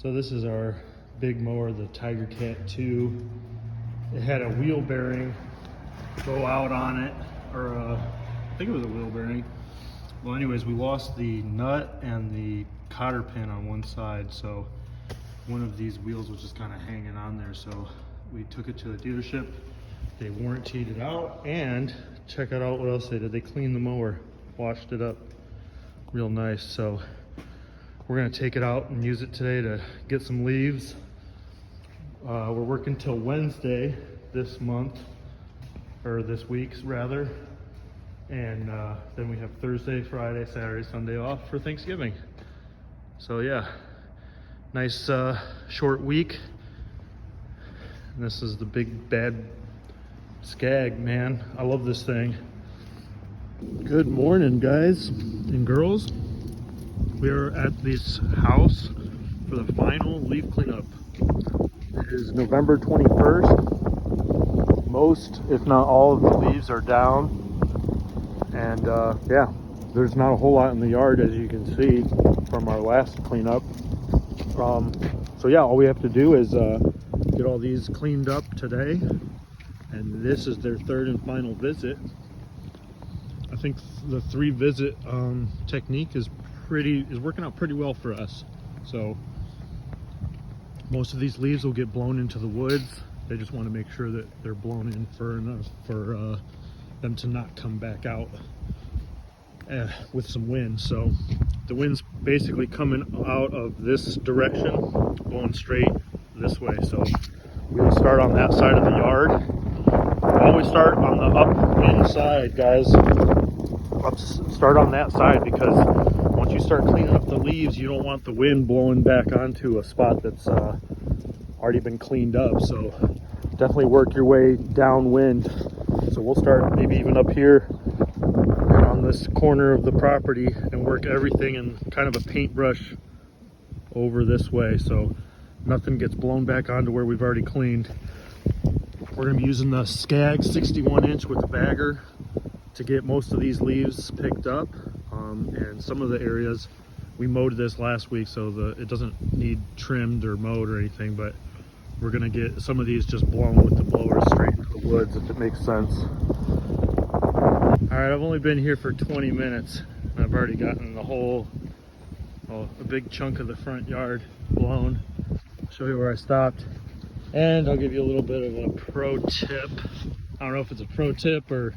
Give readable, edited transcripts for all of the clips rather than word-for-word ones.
So this is our big mower, the Tiger Cat 2. It had a wheel bearing go out on it, or I think it was a wheel bearing. Well, anyways, we lost the nut and the cotter pin on one side, so one of these wheels was just kind of hanging on there. So we took it to the dealership. They warrantied it out, and check out what else they did. They cleaned the mower, washed it up real nice. So we're gonna take it out and use it today to get some leaves. We're working till Wednesday this month, or this week rather. And then we have Thursday, Friday, Saturday, Sunday off for Thanksgiving. So yeah, nice short week. And this is the big bad Scag, man. I love this thing. Good morning, guys and girls. We are at this house for the final leaf cleanup. It is November 21st. Most, if not all, of the leaves are down. And yeah, there's not a whole lot in the yard, as you can see from our last cleanup. So yeah, all we have to do is get all these cleaned up today. And this is their third and final visit. I think the 3-visit technique is working out pretty well for us. So most of these leaves will get blown into the woods. They just want to make sure that they're blown in for enough for them to not come back out with some wind. So the wind's basically coming out of this direction, blowing straight this way. So we'll start on that side of the yard. Always start on the upwind side, guys. Start on that side, because once you start cleaning up the leaves, you don't want the wind blowing back onto a spot that's already been cleaned up. So definitely work your way downwind. So we'll start maybe even up here and on this corner of the property and work everything in kind of a paintbrush over this way, so nothing gets blown back onto where we've already cleaned. We're going to be using the Scag 61-inch with the bagger to get most of these leaves picked up, and some of the areas we mowed this last week, so it doesn't need trimmed or mowed or anything, but we're going to get some of these just blown with the blower straight into the woods, if it makes sense. All right, I've only been here for 20 minutes, and I've already gotten the whole, a big chunk of the front yard blown. I'll show you where I stopped, and I'll give you a little bit of a pro tip. I don't know if it's a pro tip or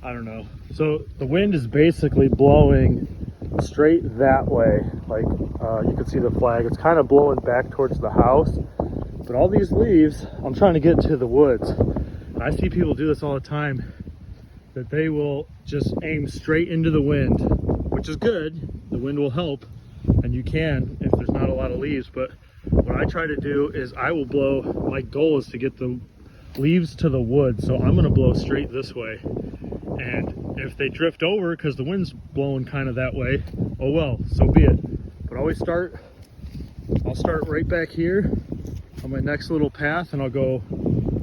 I don't know. So the wind is basically blowing straight that way. Like you can see the flag. It's kind of blowing back towards the house. But all these leaves, I'm trying to get to the woods. And I see people do this all the time, that they will just aim straight into the wind, which is good. The wind will help, and you can if there's not a lot of leaves. But what I try to do is I will blow, my goal is to get the leaves to the woods. So I'm gonna blow straight this way. And if they drift over because the wind's blowing kind of that way, oh well, so be it. But I'll start right back here on my next little path, and I'll go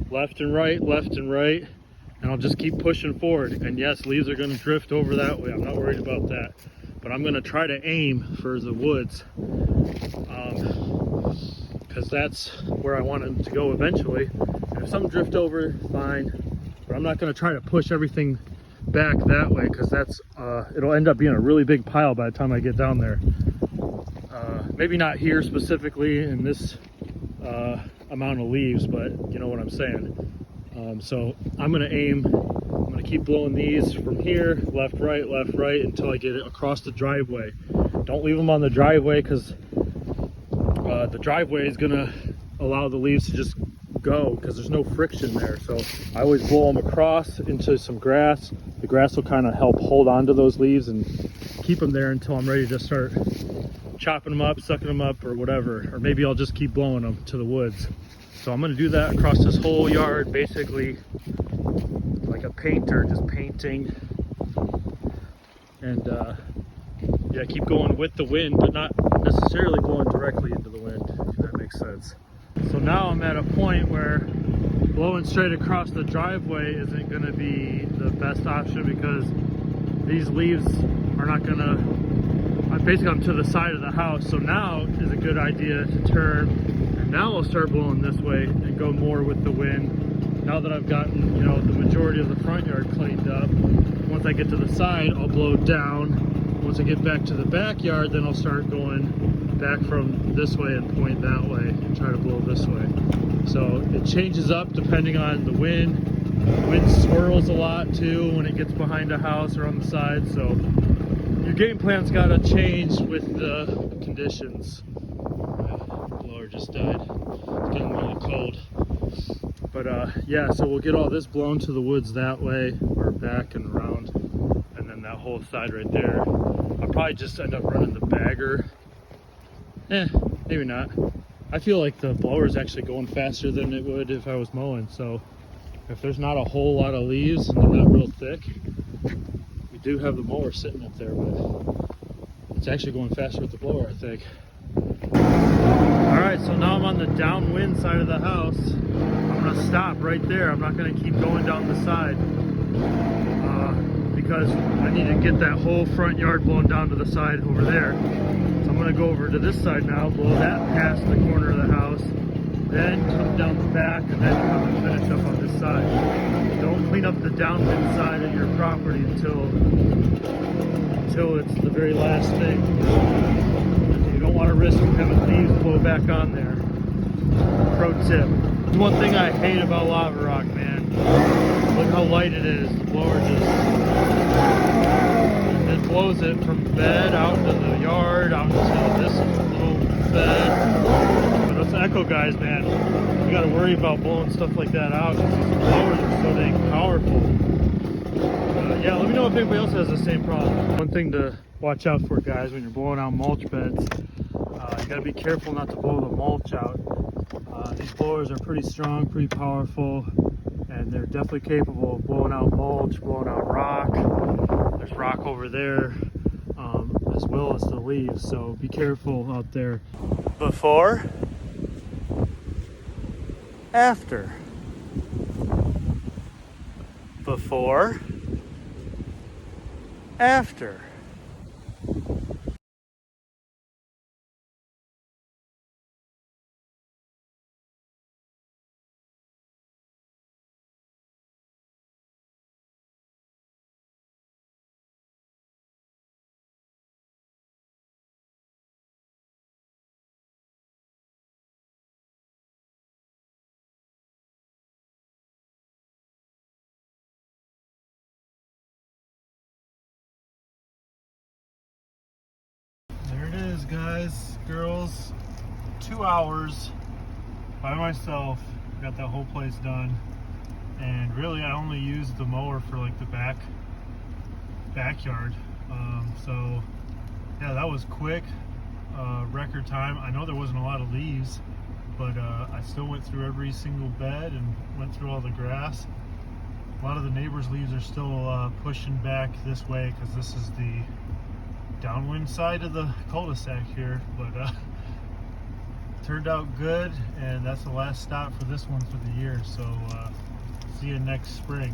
left and right, and I'll just keep pushing forward. And yes, leaves are going to drift over that way. I'm not worried about that. But I'm going to try to aim for the woods, because that's where I want them to go eventually. And if some drift over, fine. But I'm not going to try to push everything back that way, because that's it'll end up being a really big pile by the time I get down there. Maybe not here specifically in this amount of leaves, but you know what I'm saying. So I'm going to aim, I'm going to keep blowing these from here, left, right, until I get it across the driveway. Don't leave them on the driveway, because the driveway is going to allow the leaves to just go, because there's no friction there. So I always blow them across into some grass. The grass will kind of help hold on to those leaves and keep them there until I'm ready to start chopping them up, sucking them up, or whatever. Or maybe I'll just keep blowing them to the woods. So I'm going to do that across this whole yard, basically like a painter, just painting. And yeah, keep going with the wind, but not necessarily blowing directly into the wind, if that makes sense. So now I'm at a point where blowing straight across the driveway isn't going to be the best option, because these leaves are not going to, basically I'm to the side of the house. So now is a good idea to turn, and now I'll start blowing this way and go more with the wind. Now that I've gotten, you know, the majority of the front yard cleaned up, once I get to the side, I'll blow down. Once I get back to the backyard, then I'll start going back from this way and point that way and try to blow this way. So it changes up depending on the wind. Wind swirls a lot too when it gets behind a house or on the side. So your game plan's got to change with the conditions. My blower just died. It's getting really cold. But yeah, so we'll get all this blown to the woods that way, or back and around, and then that whole side right there. I'll probably just end up running the bagger. Maybe not. I feel like the blower is actually going faster than it would if I was mowing. So if there's not a whole lot of leaves and they're not real thick, we do have the mower sitting up there, but it's actually going faster with the blower, I think. All right, so now I'm on the downwind side of the house. I'm gonna stop right there. I'm not gonna keep going down the side because I need to get that whole front yard blown down to the side over there. So I'm gonna go over to this side now, blow that past the corner of the house, then come down the back, and then come and finish up on this side. Don't clean up the downwind side of your property until it's the very last thing. You don't want to risk having leaves blow back on there. Pro tip. One thing I hate about lava rock, man. Look how light it is. The blower it blows it from bed out into the yard, out into this little bed. But those echo guys, man, you got to worry about blowing stuff like that out because these blowers are so dang powerful. Yeah, let me know if anybody else has the same problem. One thing to watch out for, guys, when you're blowing out mulch beds, you got to be careful not to blow the mulch out. These blowers are pretty strong, pretty powerful, and they're definitely capable of blowing out mulch, blowing out rock. There's rock over there, as well as the leaves, so be careful out there. Before, after. Before, after. There it is, guys, girls. 2 hours by myself. Got that whole place done. And really, I only used the mower for like the backyard. So yeah, that was quick. Record time. I know there wasn't a lot of leaves, but I still went through every single bed and went through all the grass. A lot of the neighbors' leaves are still pushing back this way because this is the downwind side of the cul-de-sac here, but turned out good, and that's the last stop for this one for the year. So see you next spring.